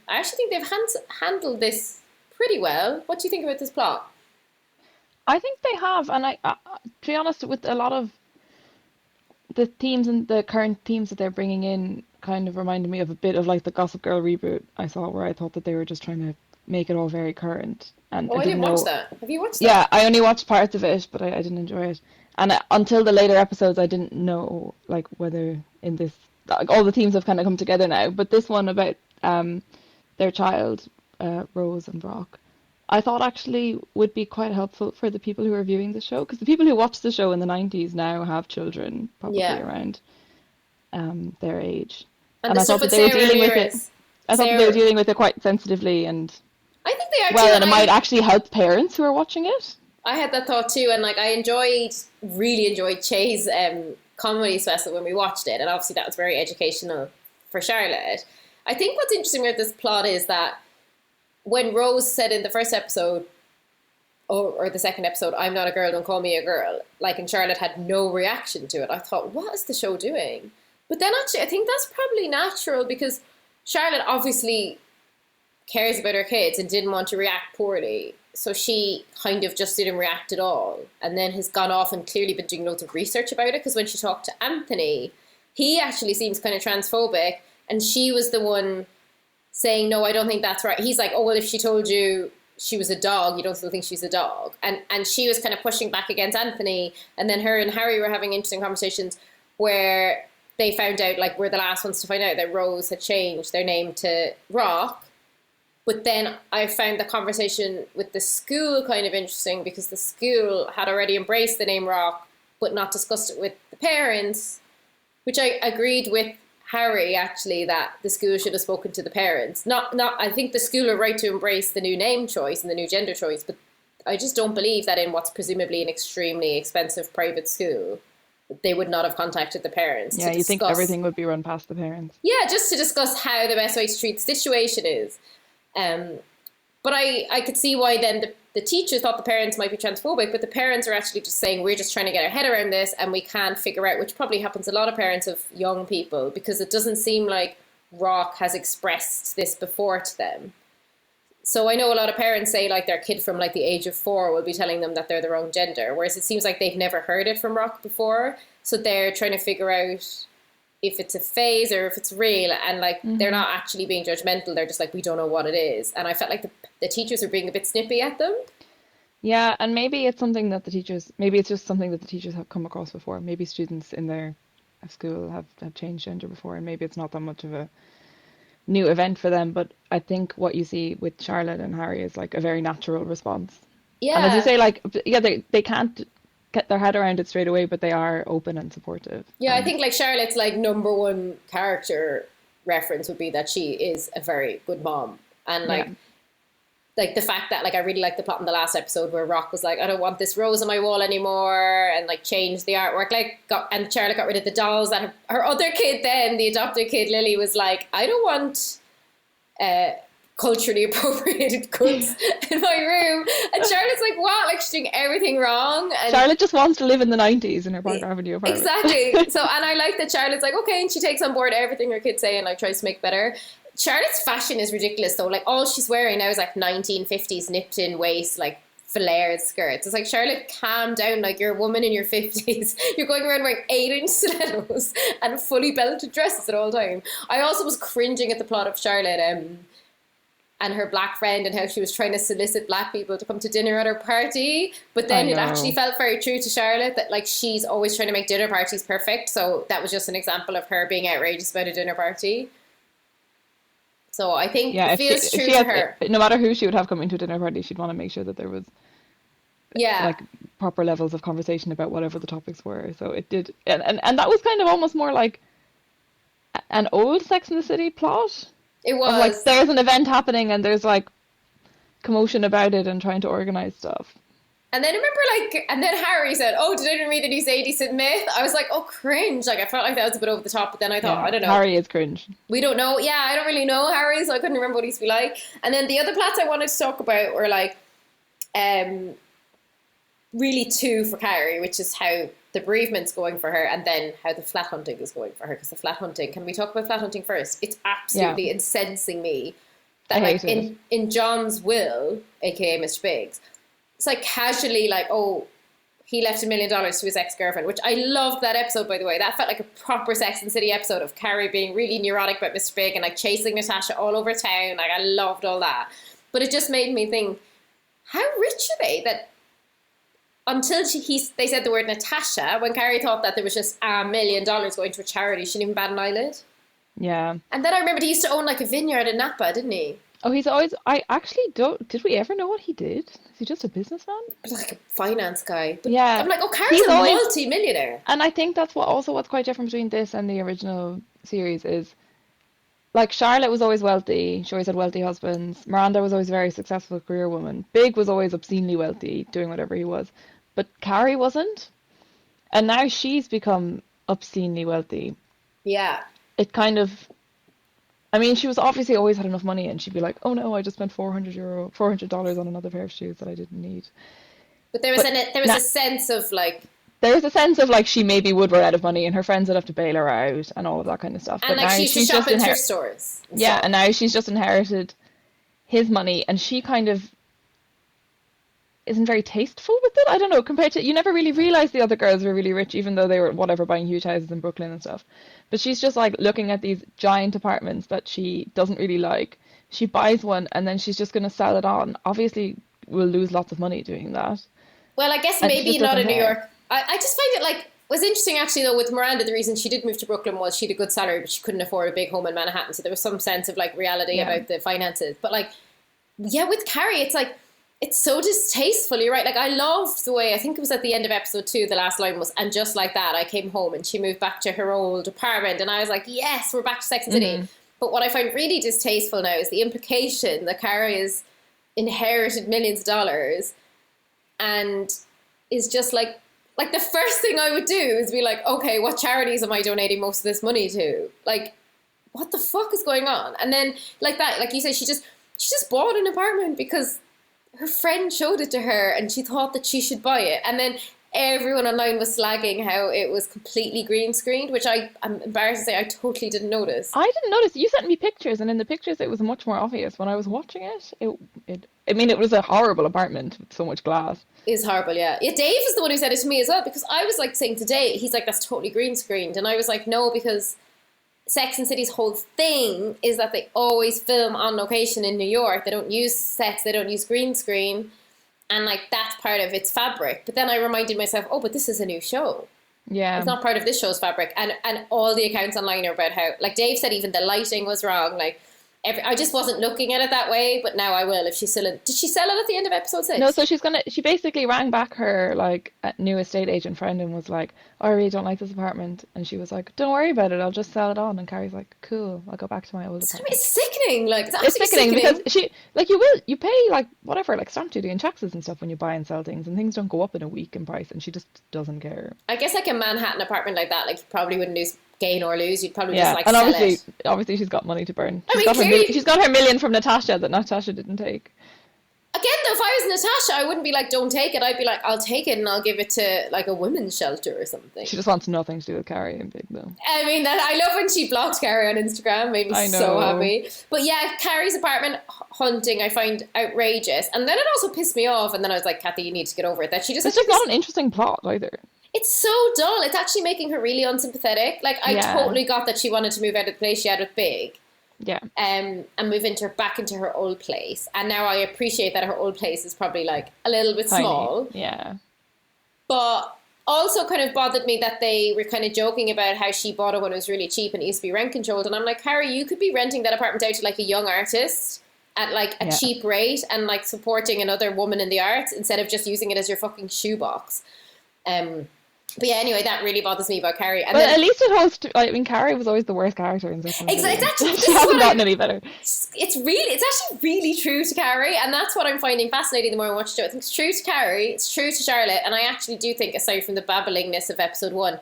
actually think they've handled this pretty well. What do you think about this plot? I think they have, and to be honest, with a lot of the themes and the current themes that they're bringing in, kind of reminded me of a bit of like the Gossip Girl reboot I saw, where I thought that they were just trying to make it all very current. And I didn't watch that. Have you watched that? Yeah, I only watched parts of it, but I didn't enjoy it. And until the later episodes, I didn't know like whether in this, like, all the themes have kind of come together now. But this one about their child, Rose and Brock, I thought actually would be quite helpful for the people who are viewing the show, because the people who watched the show in the 90s now have children probably around their age. And I thought that they were dealing with it. I thought that they were dealing with it quite sensitively, and I think they are well, too. and it might actually help parents who are watching it. I had that thought too, and like I really enjoyed Che's comedy special when we watched it, and obviously that was very educational for Charlotte. I think what's interesting about this plot is that when Rose said in the first episode, or the second episode, "I'm not a girl, don't call me a girl," like, and Charlotte had no reaction to it, I thought, what is the show doing? But then actually, I think that's probably natural, because Charlotte obviously cares about her kids and didn't want to react poorly. So she kind of just didn't react at all, and then has gone off and clearly been doing loads of research about it, because when she talked to Anthony, he actually seems kind of transphobic, and she was the one saying, "No, I don't think that's right." He's like, "Oh, well, if she told you she was a dog, you don't still think she's a dog." And she was kind of pushing back against Anthony, and then her and Harry were having interesting conversations where they found out, like, we're the last ones to find out that Rose had changed their name to Rock. But then I found the conversation with the school kind of interesting, because the school had already embraced the name Rock, but not discussed it with the parents, which I agreed with Harry, actually, that the school should have spoken to the parents. I think the school are right to embrace the new name choice and the new gender choice, but I just don't believe that in what's presumably an extremely expensive private school, they would not have contacted the parents. Yeah, you think everything would be run past the parents. Yeah, just to discuss how the best way to treat the situation is. But I could see why then the teacher thought the parents might be transphobic, but the parents are actually just saying, we're just trying to get our head around this, and we can't figure out, which probably happens to a lot of parents of young people, because it doesn't seem like Rock has expressed this before to them. So I know a lot of parents say, like, their kid from like the age of 4 will be telling them that they're the wrong gender, whereas it seems like they've never heard it from Rock before. So they're trying to figure out if it's a phase or if it's real, and like they're not actually being judgmental, they're just like, we don't know what it is. And I felt like the teachers were being a bit snippy at them. Yeah, and maybe it's something that the teachers, maybe it's just something that the teachers have come across before. Maybe students in their school have changed gender before, and maybe it's not that much of a new event for them. But I think what you see with Charlotte and Harry is like a very natural response. And as you Yeah. say, like, yeah, they can't get their head around it straight away, but they are open and supportive. Yeah, I And think like Charlotte's like number one character reference would be that she is a very good mom. And yeah, like the fact that like I really liked the plot in the last episode where Rock was like, I don't want this rose on my wall anymore, and like changed the artwork, and Charlotte got rid of the dolls, and her other kid then, the adopted kid Lily, was like, I don't want culturally appropriated goods in my room. And Charlotte's like, what? Like she's doing everything wrong. And Charlotte just wants to live in the 90s in her Park Avenue apartment. exactly. So, and I like that Charlotte's like, okay, and she takes on board everything her kids say and like tries to make better. Charlotte's fashion is ridiculous though. Like all she's wearing now is like 1950s nipped in waist, like flared skirts. It's like, Charlotte, calm down. Like you're a woman in your 50s. You're going around wearing 8-inch stilettos and fully belted dresses at all time. I also was cringing at the plot of Charlotte and her black friend, and how she was trying to solicit black people to come to dinner at her party. But then I it actually know. felt very true to Charlotte that like she's always trying to make dinner parties perfect. So that was just an example of her being outrageous about a dinner party. So I think Yeah, it if feels she true to had, her. no matter who she would have come into a dinner party, she'd want to make sure that there was Yeah. like proper levels of conversation about whatever the topics were. So it did, and that was kind of almost more like an old Sex and the City plot. It Of like, was. there's an event happening and there's like commotion about it and trying to organize stuff. And then I remember like, and then Harry said, oh, did anyone read the new Sadie Sid myth? I was like, oh, cringe. Like I felt like that was a bit over the top, but then I thought, Yeah, I don't know. Harry is cringe. We don't know. Yeah, I don't really know Harry, so I couldn't remember what he used to be like. And then the other plots I wanted to talk about were like, really two for Carrie, which is how the bereavement's going for her, and then how the flat hunting is going for her. Because the flat hunting, can we talk about flat hunting first? It's absolutely incensing me that I like hate it. in John's will, aka Mr. Biggs, it's like casually like, oh, he left $1 million to his ex-girlfriend, which I loved that episode, by the way. That felt like a proper Sex and the City episode of Carrie being really neurotic about Mr. Big and like chasing Natasha all over town. Like I loved all that. But it just made me think, how rich are they that until they said the word Natasha, when Carrie thought that there was just $1 million going to a charity, she didn't even bat an eyelid. Yeah. And then I remembered he used to own like a vineyard in Napa, didn't he? Oh, he's always, I actually don't, did we ever know what he did? Is he just a businessman? Like a finance guy. But Yeah. I'm like, oh, Carrie's He's a always- multi-millionaire. And I think that's what's quite different between this and the original series is, like, Charlotte was always wealthy. She always had wealthy husbands. Miranda was always a very successful career woman. Big was always obscenely wealthy, doing whatever he was. But Carrie wasn't. And now she's become obscenely wealthy. Yeah. It kind of, I mean, she was obviously always had enough money, and she'd be like, oh no, I just spent $400 on another pair of shoes that I didn't need. But there was na- a sense of like, There's a sense of like she maybe would run out of money and her friends would have to bail her out and all of that kind of stuff. and But like now she used to she's shop just in thrift stores. and yeah, stuff. and now she's just inherited his money, and she kind of isn't very tasteful with it. I don't know, compared to, you never really realized the other girls were really rich, even though they were whatever buying huge houses in Brooklyn and stuff. But she's just like looking at these giant apartments that she doesn't really like. She buys one and then she's just going to sell it on. Obviously, will lose lots of money doing that. Well, I guess And she maybe just not in doesn't New care. York. I just find it like, was interesting actually though with Miranda, the reason she did move to Brooklyn was she had a good salary, but she couldn't afford a big home in Manhattan. So there was some sense of like reality Yeah. about the finances. But like, yeah, with Carrie, it's like, it's so distasteful. You're right. Like I loved the way, I think it was at the end of episode 2, the last line was, and just like that, I came home, and she moved back to her old apartment. And I was like, yes, we're back to Sex and the City. But what I find really distasteful now is the implication that Carrie has inherited millions of dollars and is just like the first thing I would do is be like, okay, what charities am I donating most of this money to? Like, what the fuck is going on? And then like that, like you said, she just bought an apartment because her friend showed it to her and she thought that she should buy it. And then everyone online was slagging how it was completely green screened, which I'm embarrassed to say I totally didn't notice. I didn't notice. You sent me pictures, and in the pictures it was much more obvious. When I was watching it, I mean, it was a horrible apartment with so much glass. Is horrible, yeah. Yeah, Dave is the one who said it to me as well, because I was like saying to Dave, he's like, that's totally green screened. And I was like, no, because Sex and City's whole thing is that they always film on location in New York. They don't use sets, they don't use green screen. And like that's part of its fabric. But then I reminded myself, oh, but this is a new show. Yeah. It's not part of this show's fabric. And all the accounts online are about how, like Dave said, even the lighting was wrong. Like, I just wasn't looking at it that way, but now I will. If she's still in, did she sell it at the end of episode 6? No, so she basically rang back her like new estate agent friend and was like, oh, I really don't like this apartment. And she was like, don't worry about it, I'll just sell it on. And Carrie's like, cool, I'll go back to my old apartment. It's sickening. Like, it's It's absolutely sickening sickening. because you pay like whatever, like stamp duty and taxes and stuff when you buy and sell things, and things don't go up in a week in price, and she just doesn't care. I guess like a Manhattan apartment like that, like you probably wouldn't gain or lose. You'd probably Yeah, just like and sell it. obviously she's got money to burn. I mean, clearly- She's got her million from Natasha that Natasha didn't take. Again, though, if I was Natasha, I wouldn't be like, don't take it. I'd be like, I'll take it and I'll give it to like a women's shelter or something. She just wants nothing to do with Carrie and Big though. I mean, I love when she blocked Carrie on Instagram. Made me I so know. happy. But yeah, Carrie's apartment hunting I find outrageous. And then it also pissed me off. And then I was like, Cathy, you need to get over it. That she just It's just not an interesting plot either. It's so dull. It's actually making her really unsympathetic. Like, I Yeah. totally got that she wanted to move out of the place she had with Big. Yeah. And move back into her old place. And now I appreciate that her old place is probably like a little bit Tiny. small. Yeah. But also kind of bothered me that they were kind of joking about how she bought it when it was really cheap and it used to be rent controlled. And I'm like, Carrie, you could be renting that apartment out to like a young artist at like a cheap rate and like supporting another woman in the arts instead of just using it as your fucking shoebox. But yeah, anyway, that really bothers me about Carrie. And But then, at least it holds. I mean, Carrie was always the worst character in Sex and the City. Exactly. This She is hasn't what gotten any better. it's actually really true to Carrie, and that's what I'm finding fascinating the more I watch the show. I think it's true to Carrie, it's true to Charlotte, and I actually do think, aside from the babblingness of episode 1,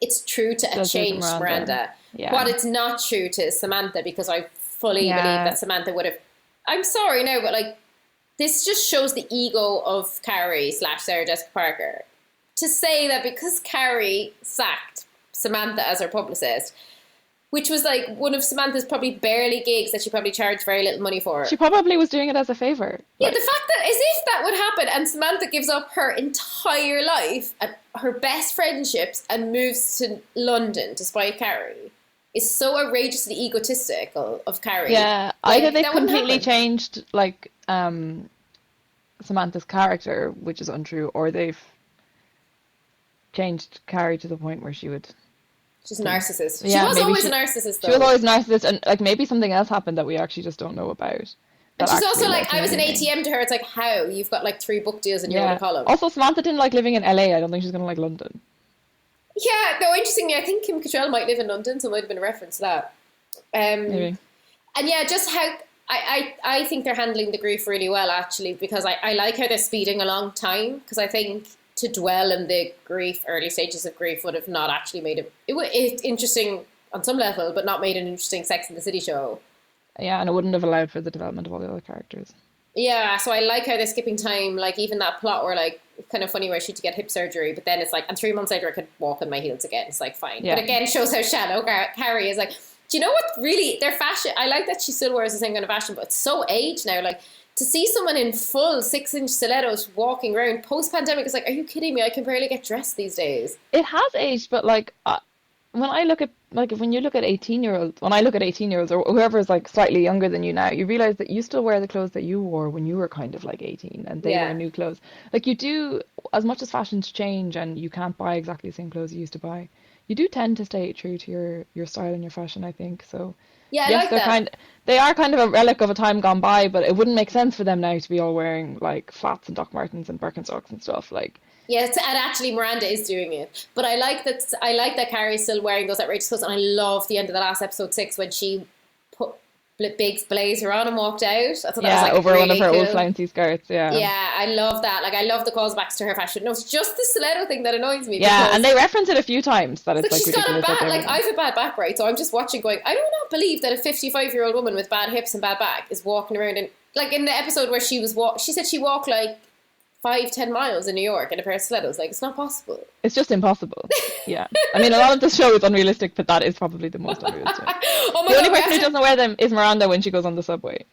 it's true to a Does it changed Miranda. Yeah. What it's not true to is Samantha, because I fully believe that Samantha would have. I'm sorry, no, but like this just shows the ego of Carrie / Sarah Jessica Parker. To say that because Carrie sacked Samantha as her publicist, which was like one of Samantha's probably barely gigs that she probably charged very little money for. She probably was doing it as a favor. Yeah, the fact that as if that would happen and Samantha gives up her entire life and her best friendships and moves to London to spite Carrie is so outrageously egotistical of Carrie. Yeah, Like, either they've that wouldn't completely happen. changed like Samantha's character, which is untrue, or they've changed Carrie to the point where she would. She's a narcissist. She Yeah, was maybe always she- a narcissist, though. She was always a narcissist, and like maybe something else happened that we actually just don't know about. And that she's actually also led like, to I was an anything. ATM to her. It's like, how? You've got like 3 book deals in your own column. Also, Samantha didn't like living in LA. I don't think she's gonna like London. Yeah, no, interestingly, I think Kim Cattrall might live in London, so it might have been a reference to that. Maybe. And yeah, just how I think they're handling the grief really well, actually, because I like how they're speeding along time, because I think to dwell in the grief, early stages of grief, would have not actually made it interesting on some level, but not made an interesting Sex and the City show. Yeah, and it wouldn't have allowed for the development of all the other characters. Yeah, so I like how they're skipping time, like even that plot where like, it's kind of funny where she had to get hip surgery, but then it's like, and 3 months later I could walk on my heels again. It's like, fine. Yeah. But again, it shows how shallow Carrie is. Like, do you know what really, their fashion, I like that she still wears the same kind of fashion, but it's so aged now. Like, to see someone in full 6-inch stilettos walking around post-pandemic, it's like, are you kidding me? I can barely get dressed these days. It has aged, but like when I look at when you look at 18-year-olds, when I look at 18-year-olds or whoever is like slightly younger than you now, you realize that you still wear the clothes that you wore when you were kind of like 18, and they wear new clothes. Like you do, as much as fashions change and you can't buy exactly the same clothes you used to buy, you do tend to stay true to your style and your fashion, I think. So Yeah, I yes, like they're that. they are kind of a relic of a time gone by, but it wouldn't make sense for them now to be all wearing like flats and Doc Martens and Birkenstocks and stuff. Like, Yes, and actually Miranda is doing it. But I like that Carrie's still wearing those outrageous clothes, and I love the end of the last episode 6 when she put Big's blazer on and walked out. I thought that was like over really one of her cool. old flouncy skirts. Yeah, I love that. Like, I love the callbacks to her fashion. No, it's just the stiletto thing that annoys me. Yeah, because, and they reference it a few times that it's like, like she's got a ridiculous. bad, like, I have a bad back, right? So I'm just watching going, I do not believe that a 55-year-old woman with bad hips and bad back is walking around in, like, in the episode where she said she walked like 5-10 miles in New York in a pair of stilettos. Like, it's not possible. It's just impossible. Yeah, I mean, a lot of the show is unrealistic, but that is probably the most unrealistic. Oh my The only God, person who doesn't wear them is Miranda when she goes on the subway.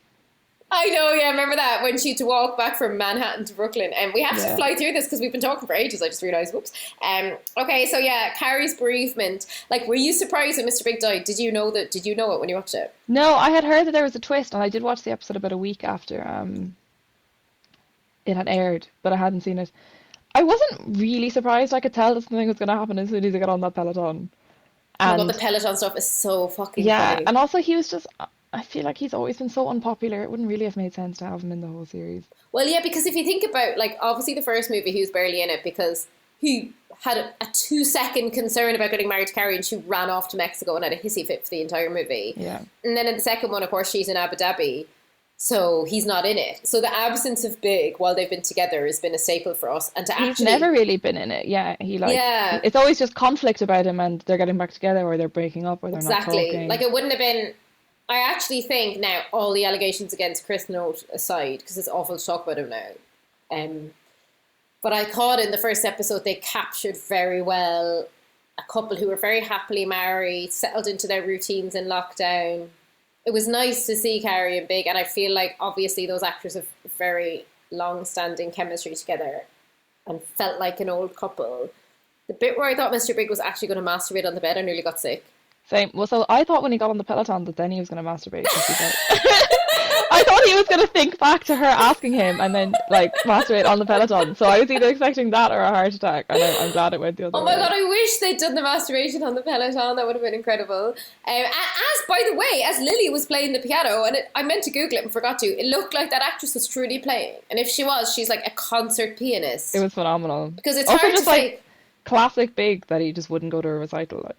I know, yeah, remember that when she had to walk back from Manhattan to Brooklyn, and we have to fly through this because we've been talking for ages. I just realised, whoops. Okay, so yeah, Carrie's bereavement. Like, were you surprised when Mr. Big died? Did you know that? Did you know it when you watched it? No, I had heard that there was a twist, and I did watch the episode about a week after it had aired, but I hadn't seen it. I wasn't really surprised. I could tell that something was going to happen as soon as I got on that Peloton. Oh my And God, the Peloton stuff is so fucking yeah, funny. and also he was just, I feel like he's always been so unpopular. It wouldn't really have made sense to have him in the whole series. Well, yeah, because if you think about, like, obviously the first movie, he was barely in it because he had a 2-second concern about getting married to Carrie, and she ran off to Mexico and had a hissy fit for the entire movie. Yeah. And then in the second one, of course, she's in Abu Dhabi, so he's not in it. So the absence of Big while they've been together has been a staple for us. And to He's actually... never really been in it. Yeah, Yeah. it's always just conflict about him, and they're getting back together, or they're breaking up, or they're not Exactly. talking. Like, it wouldn't have been... I actually think now, all the allegations against Chris Note aside, because it's awful to talk about him now, but I thought in the first episode they captured very well a couple who were very happily married, settled into their routines in lockdown. It was nice to see Carrie and Big, and I feel like obviously those actors have very long-standing chemistry together and felt like an old couple. The bit where I thought Mr. Big was actually going to masturbate on the bed, I nearly got sick. Same. Well, so I thought when he got on the Peloton that then he was going to masturbate. 'Cause he said- I thought he was going to think back to her asking him and then, like, masturbate on the Peloton. So I was either expecting that or a heart attack. And I'm glad it went the other way. Oh my God, I wish they'd done the masturbation on the Peloton. That would have been incredible. By the way, as Lily was playing the piano, and I meant to Google it and forgot to, it looked like that actress was truly playing. And if she was, she's like a concert pianist. It was phenomenal. Because it's Also hard to just, say... like, classic Big that he just wouldn't go to a recital. Like.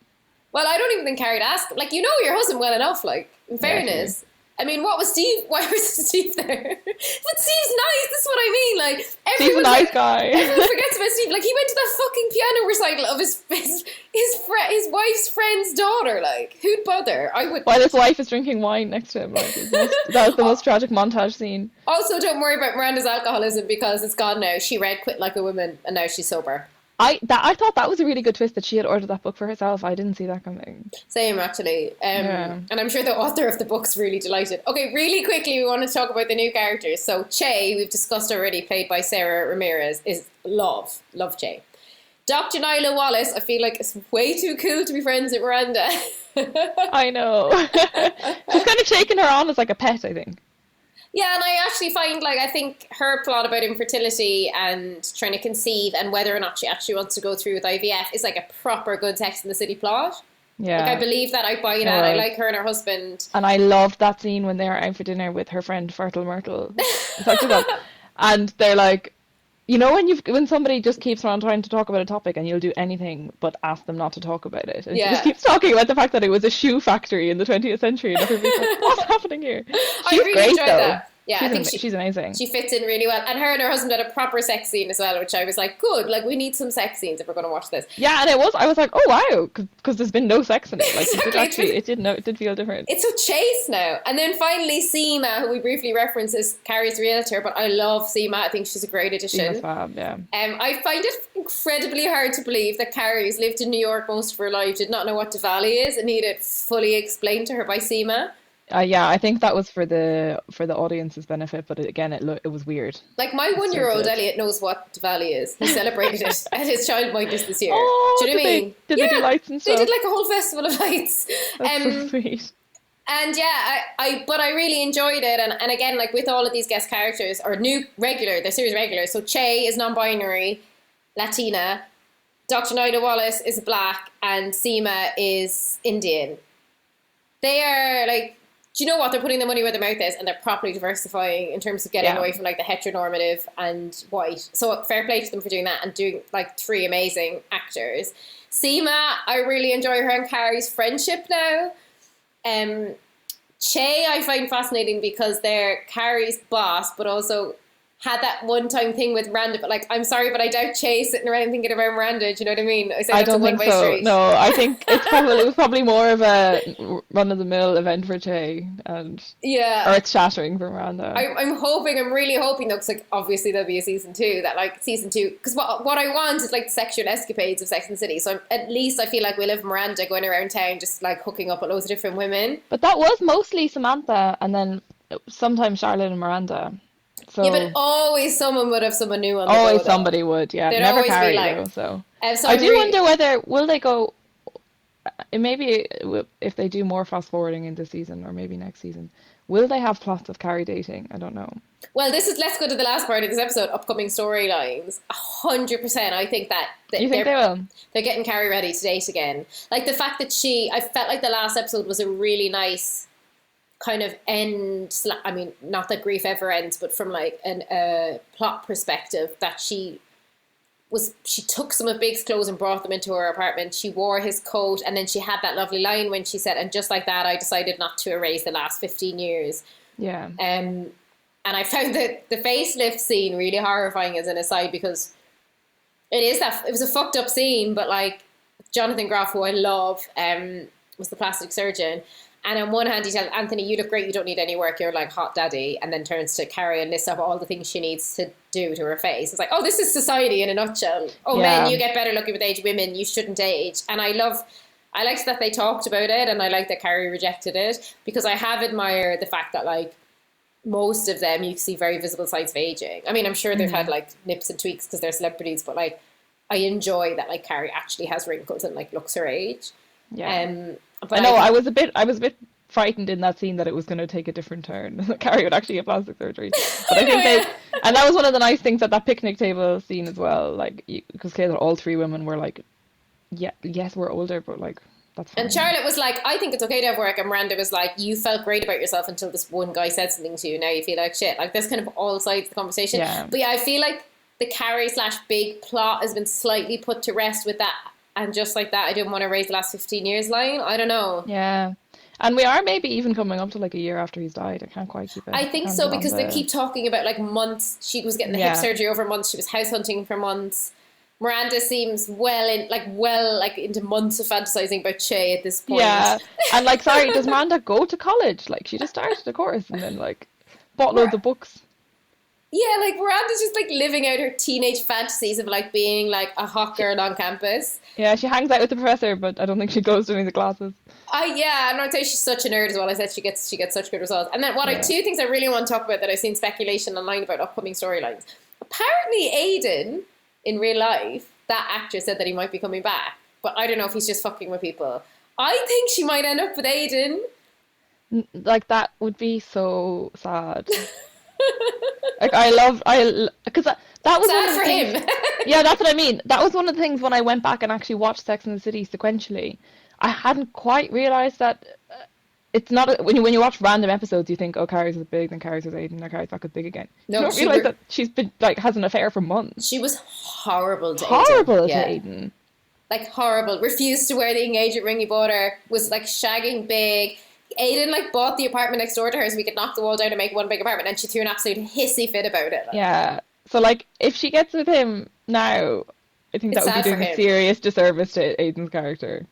Well, I don't even think Carrie'd ask. Like, you know your husband well enough, like, in fairness. I mean, what was Steve? Why was Steve there? But Steve's nice. This is what I mean. Like, Steve's a nice guy. Everyone forgets about Steve. Like, he went to that fucking piano recital of his wife's friend's daughter. Like, who'd bother? I would. While his wife is drinking wine next to him. Like, that was the most tragic montage scene. Also, don't worry about Miranda's alcoholism because it's gone now. She read Quit Like a Woman and now she's sober. I thought that was a really good twist that she had ordered that book for herself. I didn't see that coming. Same, actually. Yeah. And I'm sure the author of the book's really delighted. Okay, really quickly, we want to talk about the new characters. So Che, we've discussed already, played by Sarah Ramirez, is love Che. Dr. Nyla Wallace, I feel like it's way too cool to be friends with Miranda. I know. She's kind of taking her on as like a pet, I think. Yeah, and I actually find, like, I think her plot about infertility and trying to conceive and whether or not she actually wants to go through with IVF is like a proper good Sex in the City plot. Yeah. Like, I believe that, I buy that, I like her and her husband. And I loved that scene when they were out for dinner with her friend Fertile Myrtle. And they're like, you know when somebody just keeps on trying to talk about a topic and you'll do anything but ask them not to talk about it. And she just keeps talking about the fact that it was a shoe factory in the 20th century and everybody's like, what's happening here? She's really great enjoyed though. that. Yeah, I think she's amazing. She fits in really well. And her and her husband had a proper sex scene as well, which I was like, good, like, we need some sex scenes if we're going to watch this. Yeah, and I was like, oh wow, because there's been no sex in it. Like, Exactly. it did feel different. It's so chaste now. And then finally, Seema, who we briefly referenced, is Carrie's realtor, but I love Seema. I think she's a great addition. Seema's fab, yeah. I find it incredibly hard to believe that Carrie's lived in New York most of her life, did not know what Diwali is, and needed it fully explained to her by Seema. Yeah, I think that was for the audience's benefit, but again, it was weird. Like, my 1-year-old Elliot knows what Diwali is. He celebrated it at his childminders this year. Oh, do you know what I mean? Did they do lights and stuff? They did like a whole festival of lights. That's so sweet. And yeah, but I really enjoyed it. And again, like with all of these guest characters, or they're series regulars. So Che is non-binary, Latina. Dr. Nyla Wallace is black, and Seema is Indian. They are like, do you know what? They're putting the money where their mouth is, and they're properly diversifying in terms of getting away from like the heteronormative and white. So fair play to them for doing that and doing like 3 amazing actors. Seema, I really enjoy her and Carrie's friendship now. Che, I find fascinating because they're Carrie's boss, but also had that one-time thing with Miranda, but like, I'm sorry, but I doubt Che sitting around thinking about Miranda, do you know what I mean? I don't think so. Street. No, I think it was probably more of a run-of-the-mill event for Che, or it's shattering for Miranda. I'm really hoping though, because like, obviously there'll be a season 2, because what I want is like the sexual escapades of Sex and the City, so at least I feel like we'll have Miranda going around town just like hooking up with loads of different women. But that was mostly Samantha, and then sometimes Charlotte and Miranda. Yeah, but So always someone would have someone new on the always go, though. somebody would, yeah. There'd Never always be Carrie like, though. So so I I'm do really, wonder whether will they go. Maybe if they do more fast forwarding in this season or maybe next season, will they have plots of Carrie dating? I don't know. well, let's go to the last part of this episode, upcoming storylines. 100%. I think that You think they will? they're getting Carrie ready to date again. Like the fact that I felt like the last episode was a really nice kind of end. I mean, not that grief ever ends, but from like a plot perspective, that she took some of Big's clothes and brought them into her apartment. She wore his coat, and then she had that lovely line when she said, "And just like that, I decided not to erase the last 15 years." Yeah. And I found that the facelift scene really horrifying as an aside, because it was a fucked up scene, but like Jonathan Groff, who I love, was the plastic surgeon. And on one hand, he tells Anthony, "You look great, you don't need any work, you're like hot daddy." And then turns to Carrie and lists off all the things she needs to do to her face. It's like, oh, this is society in a nutshell. Oh, Yeah. men, you get better looking with age. Women, you shouldn't age. And I liked that they talked about it, and I like that Carrie rejected it, because I have admired the fact that like most of them, you see very visible signs of aging. I mean, I'm sure they've had like nips and tweaks because they're celebrities, but like I enjoy that like Carrie actually has wrinkles and like looks her age. Yeah. But I know I was a bit frightened in that scene that it was going to take a different turn. Carrie would actually get plastic surgery. But I think and that was one of the nice things at that picnic table scene as well. Like, because clearly all three women were like, yeah, yes, we're older, but like, that's fine. And Charlotte was like, "I think it's okay to have work." And Miranda was like, "You felt great about yourself until this one guy said something to you. Now you feel like shit." Like, there's kind of all sides of the conversation. Yeah. But yeah, I feel like the Carrie/Big plot has been slightly put to rest with that. And just like that, I didn't want to raise the last 15 years line. I don't know. Yeah. And we are maybe even coming up to like a year after he's died. I can't quite keep it. I think so, because they keep talking about like months. She was getting the hip surgery over months. She was house hunting for months. Miranda seems well into months of fantasizing about Che at this point. Yeah. And like, sorry, does Miranda go to college? Like, she just started a course and then like bought loads of books. Yeah, like Miranda's just like living out her teenage fantasies of like being like a hot girl on campus. Yeah, she hangs out with the professor, but I don't think she goes to any of the classes. And I'd say she's such a nerd as well. I said she gets such good results. And then two things I really want to talk about that I've seen speculation online about upcoming storylines. Apparently Aiden, in real life, that actor said that he might be coming back, but I don't know if he's just fucking with people. I think she might end up with Aiden. Like, that would be so sad. Like, because that was sad one of the for things, him. Yeah, that's what I mean. That was one of the things when I went back and actually watched Sex and the City sequentially. I hadn't quite realised that it's not when you watch random episodes, you think, oh, Carrie's with Big, then Carrie's with Aiden, then Carrie's back with Big again. No, you don't realise that she's been like has an affair for months. She was horrible to Aiden. Like horrible. Refused to wear the engagement ring he bought her. Was like shagging Big. Aiden like bought the apartment next door to her so we could knock the wall down and make one big apartment, and she threw an absolute hissy fit about it. Yeah. So like, if she gets with him now, I think that would be doing a serious disservice to Aiden's character.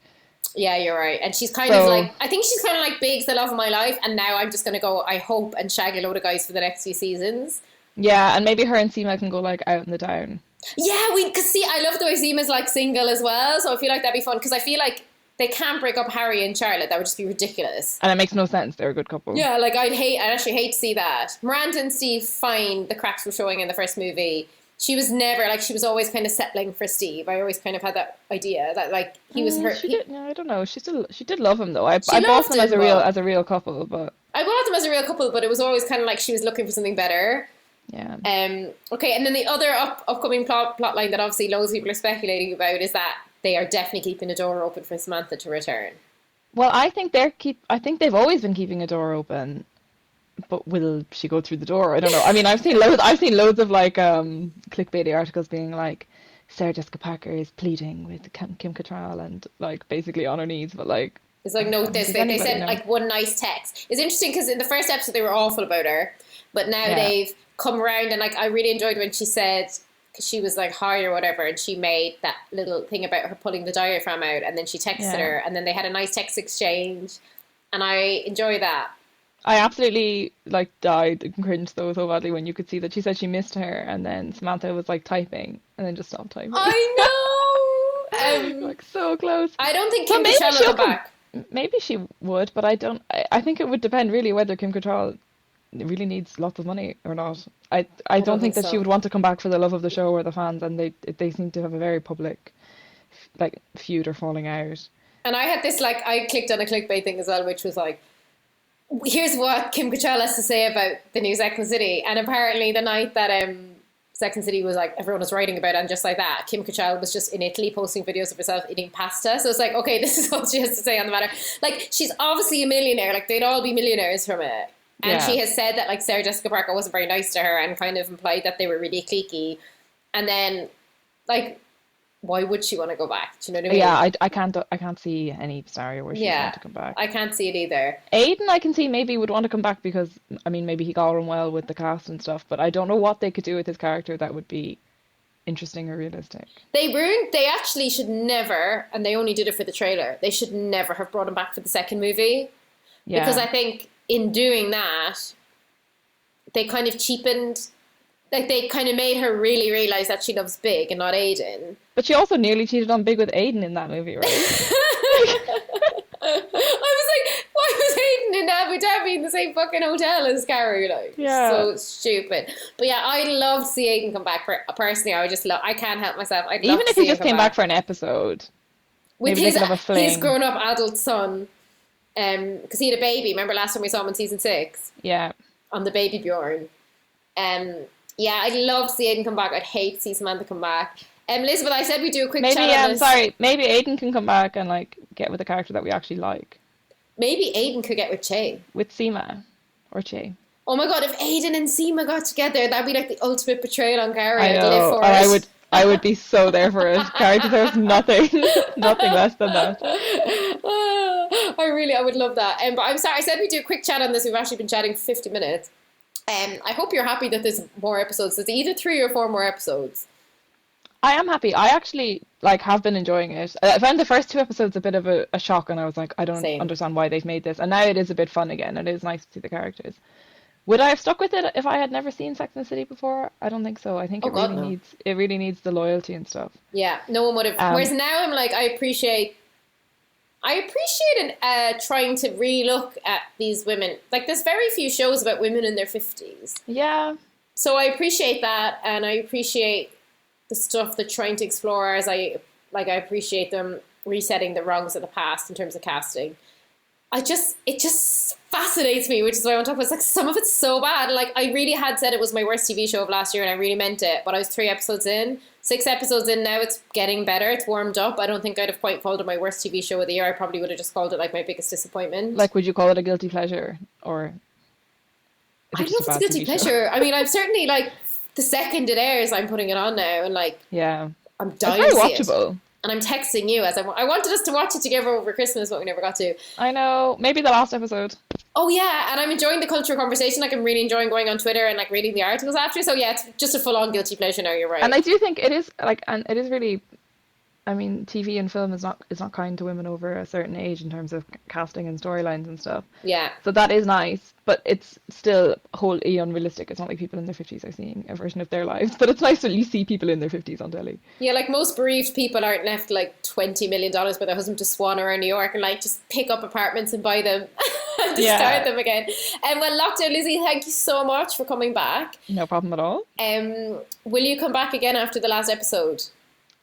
Yeah, you're right. And she's kind of like, I think she's kind of like Big's the love of my life, and now I'm just going to go, I hope, and shag a load of guys for the next few seasons. Yeah, and maybe her and Seema can go like out in the town. Yeah, because see, I love the way Seema's like single as well, so I feel like that'd be fun, because I feel like they can't break up Harry and Charlotte. That would just be ridiculous. And it makes no sense. They're a good couple. Yeah, like I'd actually hate to see that. Miranda and Steve, fine, the cracks were showing in the first movie. She was never, like, she was always kind of settling for Steve. I always kind of had that idea that, like, he was her. I don't know. She did love him though. I bought them as a real couple, but I bought them as a real couple, but it was always kind of like she was looking for something better. Yeah. Okay, and then the other upcoming plot line that obviously loads of people are speculating about is that they are definitely keeping a door open for Samantha to return. Well, I think they've always been keeping a door open, but will she go through the door? I don't know. I mean, I've seen loads of like clickbaity articles being like, Sarah Jessica Parker is pleading with Kim Cattrall and like basically on her knees, but like it's like no, they said like one nice text. It's interesting because in the first episode they were awful about her, but now they've come around, and like I really enjoyed when she said, because she was like high or whatever, and she made that little thing about her pulling the diaphragm out, and then she texted her, and then they had a nice text exchange, and I enjoy that. I absolutely like died and cringed so badly when you could see that she said she missed her, and then Samantha was like typing and then just stopped typing. I know. Like so close. I don't think Kim Cattrall will come back. Maybe she would, but I don't. I think it would depend really whether Kim Cattrall really needs lots of money or not. I don't don't think think that she so. would want to come back for the love of the show or the fans, and they seem to have a very public like feud or falling out. And I had this, like, I clicked on a clickbait thing as well, which was like, here's what Kim Cattrall has to say about the new Sex and the City. And apparently the night that Sex and the City was like, everyone was writing about it, and just like that, Kim Cattrall was just in Italy posting videos of herself eating pasta. So it's like, okay, this is what she has to say on the matter. Like, she's obviously a millionaire. Like, they'd all be millionaires from it. And Yeah. she has said that, like, Sarah Jessica Parker wasn't very nice to her and kind of implied that they were really cliquey. And then, like, why would she want to go back? Do you know what I mean? Yeah, I can't see any scenario where she would Yeah, want to come back. I can't see it either. Aiden, I can see maybe would want to come back because, I mean, maybe he got on well with the cast and stuff, but I don't know what they could do with his character that would be interesting or realistic. They actually should never, and they only did it for the trailer, they should never have brought him back for the second movie. Yeah. Because I think in doing that, they kind of cheapened, like they kind of made her really realise that she loves Big and not Aiden. But she also nearly cheated on Big with Aiden in that movie, right? I was like, why was Aiden in Abu Dhabi in the same fucking hotel as Carrie? Like, Yeah. so stupid. But yeah, I'd love to see Aiden come back. Personally, I can't help myself. I'd love Even to if see he him just come came back for an episode. with maybe they his could have a fling. grown-up adult son, because he had a baby. Remember last time we saw him in season 6 Yeah. on the Baby Bjorn. Yeah, I'd love to see Aiden come back. I'd hate to see Samantha come back. Elizabeth, I said we do a quick Maybe, chat on this. maybe Aiden can come back and like get with a character that we actually like. Maybe Aiden could get with Che. With Seema or Che. Oh my god, if Aiden and Seema got together, that'd be like the ultimate betrayal on Gary. I I'd know. live for And it. I would be so there for it. Carrie deserves nothing less than that. I would love that. But I'm sorry, I said we do a quick chat on this. We've actually been chatting for 50 minutes. I hope you're happy that there's more episodes. There's either 3 or 4 more episodes. I am happy. I actually have been enjoying it. I found the first 2 episodes a bit of a shock, and I was like, I don't Same. understand why they've made this. And now it is a bit fun again. It is nice to see the characters. Would I have stuck with it if I had never seen Sex and the City before? I don't think so. I think Oh, God, no. it really needs the loyalty and stuff. Yeah, no one would have. Whereas now I'm like, I appreciate trying to relook at these women. Like, there's very few shows about women in their 50s. Yeah. So I appreciate that, and I appreciate the stuff they're trying to explore. I appreciate them resetting the wrongs of the past in terms of casting. It just fascinates me, which is why I want to talk about. It's like some of it's so bad. Like, I really had said it was my worst TV show of last year, and I really meant it. But I was 3 episodes in, 6 episodes in now. It's getting better. It's warmed up. I don't think I'd have quite called it my worst TV show of the year. I probably would have just called it like my biggest disappointment. Like, would you call it a guilty pleasure, or? I don't know if it's a guilty pleasure. I mean, I'm certainly like the second it airs, I'm putting it on now, and like, Yeah. I'm It's dying very to see it. watchable. And I'm texting you as I wanted us to watch it together over Christmas, but we never got to. I know. Maybe the last episode. Oh yeah, and I'm enjoying the cultural conversation. Like, I'm really enjoying going on Twitter and like reading the articles after. So yeah, it's just a full-on guilty pleasure now. You're right. And I do think it is and it is really. I mean, TV and film is not kind to women over a certain age in terms of casting and storylines and stuff. Yeah. So that is nice, but it's still wholly unrealistic. It's not like people in their 50s are seeing a version of their lives, but it's nice when you see people in their 50s on telly. Yeah, like most bereaved people aren't left like $20 million by their husband to swan around New York and like just pick up apartments and buy them and Yeah. start them again. And well, Lockdown Lizzie, thank you so much for coming back. No problem at all. Will you come back again after the last episode?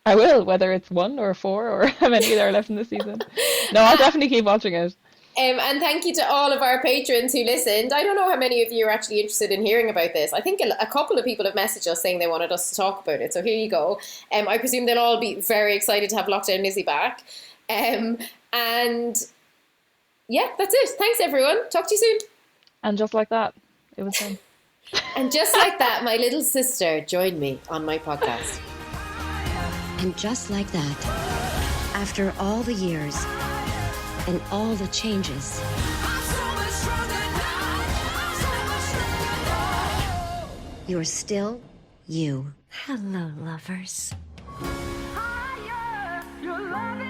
I will, whether it's 1 or 4 or how many there are left in the season. No, I'll definitely keep watching it. And thank you to all of our patrons who listened. I don't know how many of you are actually interested in hearing about this. I think a couple of people have messaged us saying they wanted us to talk about it. So here you go. I presume they'll all be very excited to have Lockdown Lizzie back. And yeah, that's it. Thanks, everyone. Talk to you soon. And just like that, it was fun. And just like that, my little sister joined me on my podcast. And just like that, after all the years and all the changes, you're still you. Hello, lovers. Higher, your love